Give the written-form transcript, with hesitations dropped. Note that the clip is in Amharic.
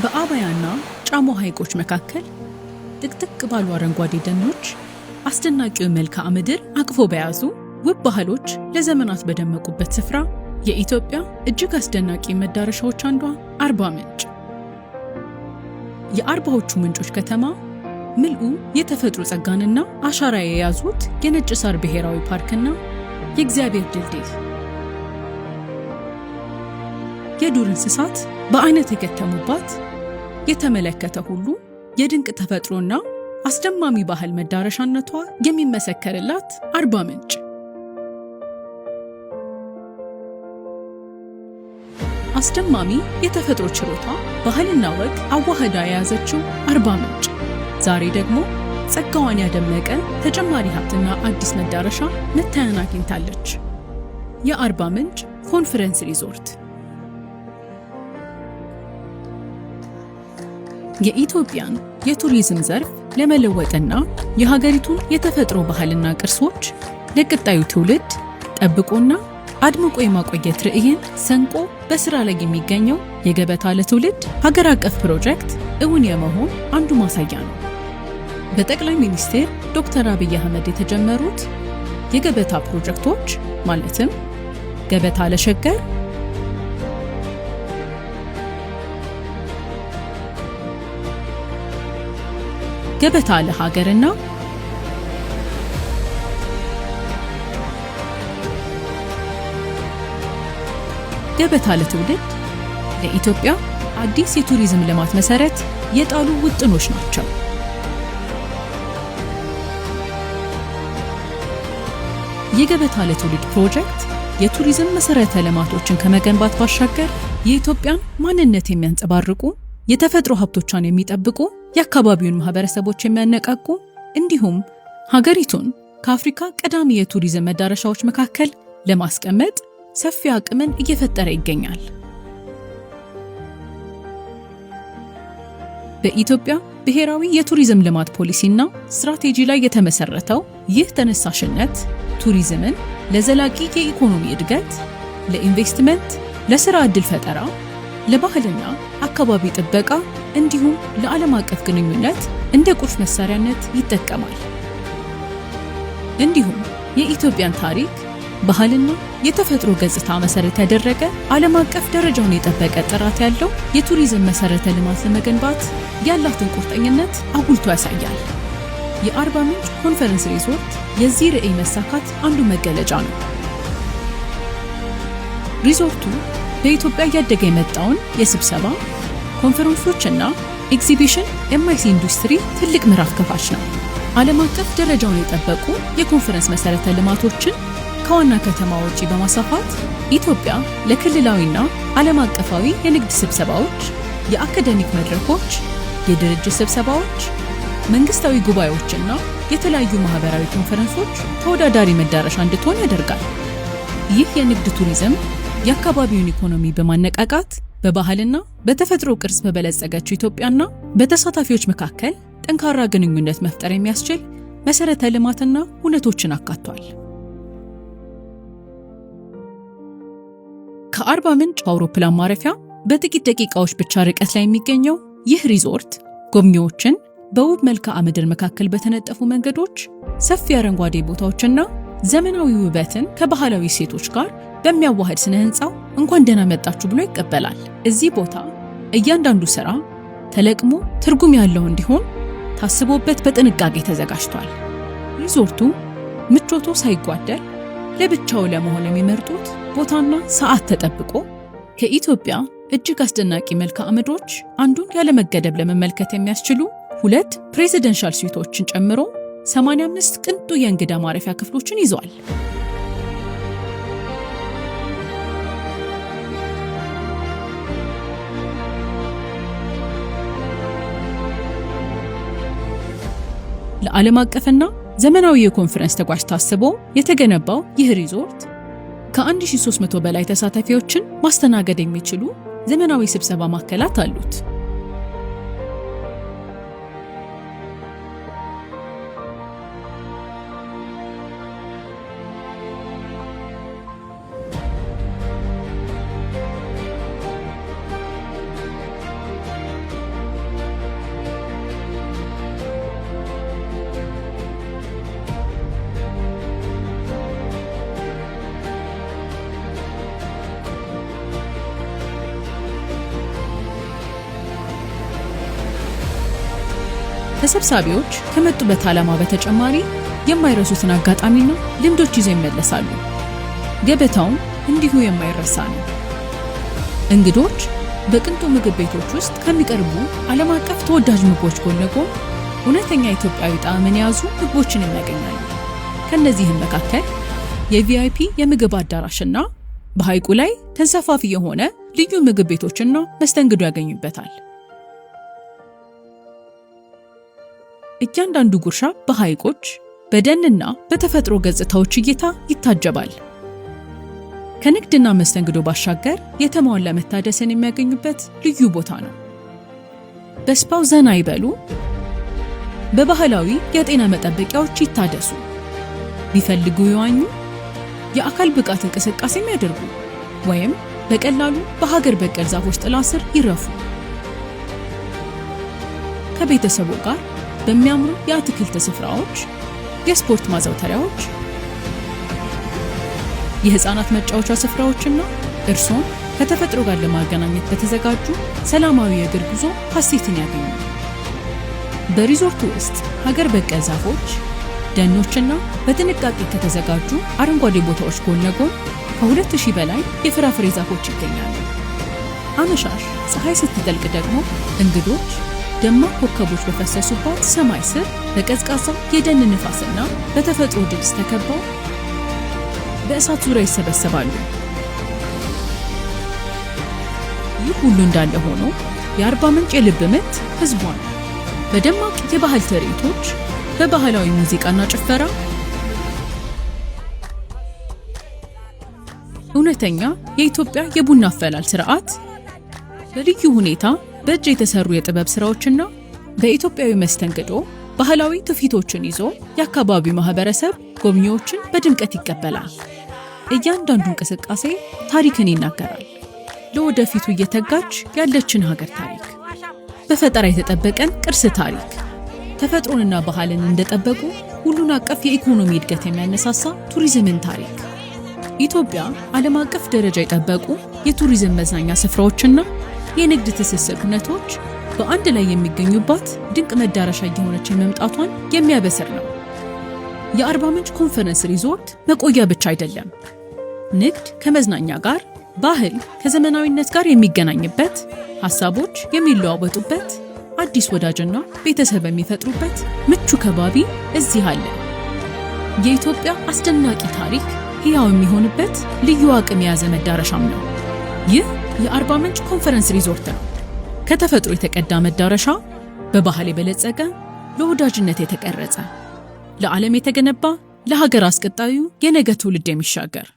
በአባያና ጫሞ ሐይቆች መካከል ጥቅጥቅ ባሉ አረንጓዴ ደኖች አስደናቂው መልክዓ ምድር አቅፎ በያዙ ውብ ባህሎች ለዘመናት በደመቁበት ስፍራ የኢትዮጵያ እጅግ አስደናቂ መዳረሻዎች አንዷ አርባ ምንጭ። የአርባዎቹ ምንጮች ከተማ ምልኡ የተፈጥሮ ጸጋንና አሻራ የያዙት የነጭ ሳር ብሔራዊ ፓርክና የእግዚአብሔር ድልድይ፣ የዱር እንስሳት በአይነት የከተሙባት የተመለከተ ሁሉ የድንቅ ተፈጥሮና አስደማሚ ባህል መዳረሻነቷ የሚመሰከርላት አርባ ምንጭ። አስደማሚ የተፈጥሮ ችሮታ ባህልና ወግ አዋህዳ የያዘችው አርባ ምንጭ ዛሬ ደግሞ ጸጋዋን ያደመቀ ተጨማሪ ሀብትና አዲስ መዳረሻ መታያን አግኝታለች። የአርባ ምንጭ ኮንፈረንስ ሪዞርት የኢትዮጵያን የቱሪዝም ዘርፍ ለመለወጥና የሀገሪቱን የተፈጥሮ ባህልና ቅርሶች ለቀጣዩ ትውልድ ጠብቆና አድምቆ የማቆየት ርዕይን ሰንቆ በስራ ላይ የሚገኘው የገበታ ለትውልድ ሀገር አቀፍ ፕሮጀክት እውን የመሆን አንዱ ማሳያ ነው። በጠቅላይ ሚኒስትር ዶክተር አብይ አህመድ የተጀመሩት የገበታ ፕሮጀክቶች ማለትም ገበታ ለሸገር፣ ገበታ ለሀገርና ገበታ ለትውልድ ለኢትዮጵያ አዲስ የቱሪዝም ልማት መሰረት የጣሉ ውጥኖች ናቸው። የገበታ ለትውልድ ፕሮጀክት የቱሪዝም መሰረተ ልማቶችን ከመገንባት ባሻገር የኢትዮጵያን ማንነት የሚያንጸባርቁ የተፈጥሮ ሀብቶቿን የሚጠብቁ የአካባቢውን ማህበረሰቦች የሚያነቃቁ እንዲሁም ሀገሪቱን ከአፍሪካ ቀዳሚ የቱሪዝም መዳረሻዎች መካከል ለማስቀመጥ ሰፊ አቅምን እየፈጠረ ይገኛል። በኢትዮጵያ ብሔራዊ የቱሪዝም ልማት ፖሊሲና ስትራቴጂ ላይ የተመሰረተው ይህ ተነሳሽነት ቱሪዝምን ለዘላቂ የኢኮኖሚ እድገት፣ ለኢንቨስትመንት፣ ለሥራ ዕድል ፈጠራ፣ ለባህልና አካባቢ ጥበቃ እንዲሁም ለዓለም አቀፍ ግንኙነት እንደ ቁልፍ መሳሪያነት ይጠቀማል። እንዲሁም የኢትዮጵያን ታሪክ፣ ባህልና የተፈጥሮ ገጽታ መሰረት ያደረገ ዓለም አቀፍ ደረጃውን የጠበቀ ጥራት ያለው የቱሪዝም መሰረተ ልማት ለመገንባት ያላትን ቁርጠኝነት አጉልቶ ያሳያል። የአርባ ምንጭ ኮንፈረንስ ሪዞርት የዚህ ርዕይ መሳካት አንዱ መገለጫ ነው። ሪዞርቱ በኢትዮጵያ እያደገ የመጣውን የስብሰባ ኮንፈረንሶችና ኤግዚቢሽን ኤምአይሲ ኢንዱስትሪ ትልቅ ምዕራፍ ከፋች ነው። ዓለም አቀፍ ደረጃውን የጠበቁ የኮንፈረንስ መሰረተ ልማቶችን ከዋና ከተማ ውጪ በማስፋፋት ኢትዮጵያ ለክልላዊና ዓለም አቀፋዊ የንግድ ስብሰባዎች፣ የአካዳሚክ መድረኮች፣ የድርጅት ስብሰባዎች፣ መንግስታዊ ጉባኤዎችና የተለያዩ ማህበራዊ ኮንፈረንሶች ተወዳዳሪ መዳረሻ እንድትሆን ያደርጋል። ይህ የንግድ ቱሪዝም የአካባቢውን ኢኮኖሚ በማነቃቃት በባህልና በተፈጥሮ ቅርስ በበለጸገችው ኢትዮጵያና በተሳታፊዎች መካከል ጠንካራ ግንኙነት መፍጠር የሚያስችል መሰረተ ልማትና ሁነቶችን አካቷል። ከአርባ ምንጭ አውሮፕላን ማረፊያ በጥቂት ደቂቃዎች ብቻ ርቀት ላይ የሚገኘው ይህ ሪዞርት ጎብኚዎችን በውብ መልክዓ ምድር መካከል በተነጠፉ መንገዶች፣ ሰፊ አረንጓዴ ቦታዎችና ዘመናዊ ውበትን ከባህላዊ ሴቶች ጋር በሚያዋህድ ስነ ህንፃው እንኳን ደህና መጣችሁ ብሎ ይቀበላል። እዚህ ቦታ እያንዳንዱ ስራ ተለቅሞ ትርጉም ያለው እንዲሆን ታስቦበት በጥንቃቄ ተዘጋጅቷል። ሪዞርቱ ምቾቶ ሳይጓደል ለብቻው ለመሆን የሚመርጡት ቦታና ሰዓት ተጠብቆ ከኢትዮጵያ እጅግ አስደናቂ መልክዓ ምድሮች አንዱን ያለመገደብ ለመመልከት የሚያስችሉ 2 ፕሬዚደንሻል ስዊቶችን ጨምሮ 85 ቅንጡ የእንግዳ ማረፊያ ክፍሎችን ይዟል። ለዓለም አቀፍና ዘመናዊ የኮንፈረንስ ተጓዥ ታስቦ የተገነባው ይህ ሪዞርት ከ1300 በላይ ተሳታፊዎችን ማስተናገድ የሚችሉ ዘመናዊ ስብሰባ ማዕከላት አሉት። ተሰብሳቢዎች ከመጡበት ዓላማ በተጨማሪ የማይረሱትን አጋጣሚና ልምዶች ይዘው ይመለሳሉ። ገበታውም እንዲሁ የማይረሳ ነው። እንግዶች በቅንጡ ምግብ ቤቶች ውስጥ ከሚቀርቡ ዓለም አቀፍ ተወዳጅ ምግቦች ጎን ለጎን እውነተኛ ኢትዮጵያዊ ጣዕምን የያዙ ምግቦችን ያገኛሉ። ከነዚህም መካከል የቪአይፒ የምግብ አዳራሽና በሐይቁ ላይ ተንሳፋፊ የሆነ ልዩ ምግብ ቤቶችና መስተንግዶ ያገኙበታል። እያንዳንዱ ጉርሻ በሐይቆች በደንና በተፈጥሮ ገጽታዎች እይታ ይታጀባል። ከንግድና መስተንግዶ ባሻገር የተሟላ መታደስን የሚያገኙበት ልዩ ቦታ ነው። በስፓው ዘና ይበሉ፣ በባህላዊ የጤና መጠበቂያዎች ይታደሱ፣ ቢፈልጉ ይዋኙ፣ የአካል ብቃት እንቅስቃሴም ያደርጉ፣ ወይም በቀላሉ በሀገር በቀል ዛፎች ጥላ ስር ይረፉ። ከቤተሰቡ ጋር በሚያምሩ የአትክልት ስፍራዎች፣ የስፖርት ማዘውተሪያዎች፣ የህፃናት መጫወቻ ስፍራዎችና እርሶን ከተፈጥሮ ጋር ለማገናኘት በተዘጋጁ ሰላማዊ የእግር ጉዞ ሀሴትን ያገኙ። በሪዞርቱ ውስጥ ሀገር በቀል ዛፎች፣ ደኖችና በጥንቃቄ ከተዘጋጁ አረንጓዴ ቦታዎች ጎን ለጎን ከ2000 በላይ የፍራፍሬ ዛፎች ይገኛሉ። አመሻሽ ፀሐይ ስትጠልቅ ደግሞ እንግዶች ደማቅ ኮከቦች በፈሰሱባት ሰማይ ስር በቀዝቃዛ የደን ንፋስና በተፈጥሮ ድምፅ ተከበው በእሳት ዙሪያ ይሰበሰባሉ። ይህ ሁሉ እንዳለ ሆኖ የአርባ ምንጭ የልብ ምት ህዝቧን በደማቅ የባህል ትርኢቶች፣ በባህላዊ ሙዚቃና ጭፈራ እውነተኛ የኢትዮጵያ የቡና አፈላል ስርዓት በልዩ ሁኔታ በእጅ የተሰሩ የጥበብ ስራዎችና በኢትዮጵያዊ መስተንግዶ ባህላዊ ትውፊቶችን ይዞ የአካባቢው ማህበረሰብ ጎብኚዎችን በድምቀት ይቀበላል። እያንዳንዱ እንቅስቃሴ ታሪክን ይናገራል። ለወደፊቱ እየተጋች ያለችን ሀገር ታሪክ፣ በፈጠራ የተጠበቀን ቅርስ ታሪክ፣ ተፈጥሮንና ባህልን እንደጠበቁ ሁሉን አቀፍ የኢኮኖሚ እድገት የሚያነሳሳ ቱሪዝምን ታሪክ። ኢትዮጵያ ዓለም አቀፍ ደረጃ የጠበቁ የቱሪዝም መዝናኛ ስፍራዎችና የንግድ ትስስር ሁነቶች በአንድ ላይ የሚገኙባት ድንቅ መዳረሻ እየሆነች መምጣቷን የሚያበስር ነው። የአርባ ምንጭ ኮንፈረንስ ሪዞርት መቆያ ብቻ አይደለም። ንግድ ከመዝናኛ ጋር፣ ባህል ከዘመናዊነት ጋር የሚገናኝበት፣ ሐሳቦች የሚለዋወጡበት፣ አዲስ ወዳጅና ቤተሰብ የሚፈጥሩበት ምቹ ከባቢ እዚህ አለ። የኢትዮጵያ አስደናቂ ታሪክ ሕያው የሚሆንበት ልዩ አቅም የያዘ መዳረሻም ነው። ይህ የአርባ ምንጭ ኮንፈረንስ ሪዞርት ነው። ከተፈጥሮ የተቀዳ መዳረሻ፣ በባህል የበለጸገ፣ ለወዳጅነት የተቀረጸ፣ ለዓለም የተገነባ፣ ለሀገር አስቀጣዩ የነገ ትውልድ የሚሻገር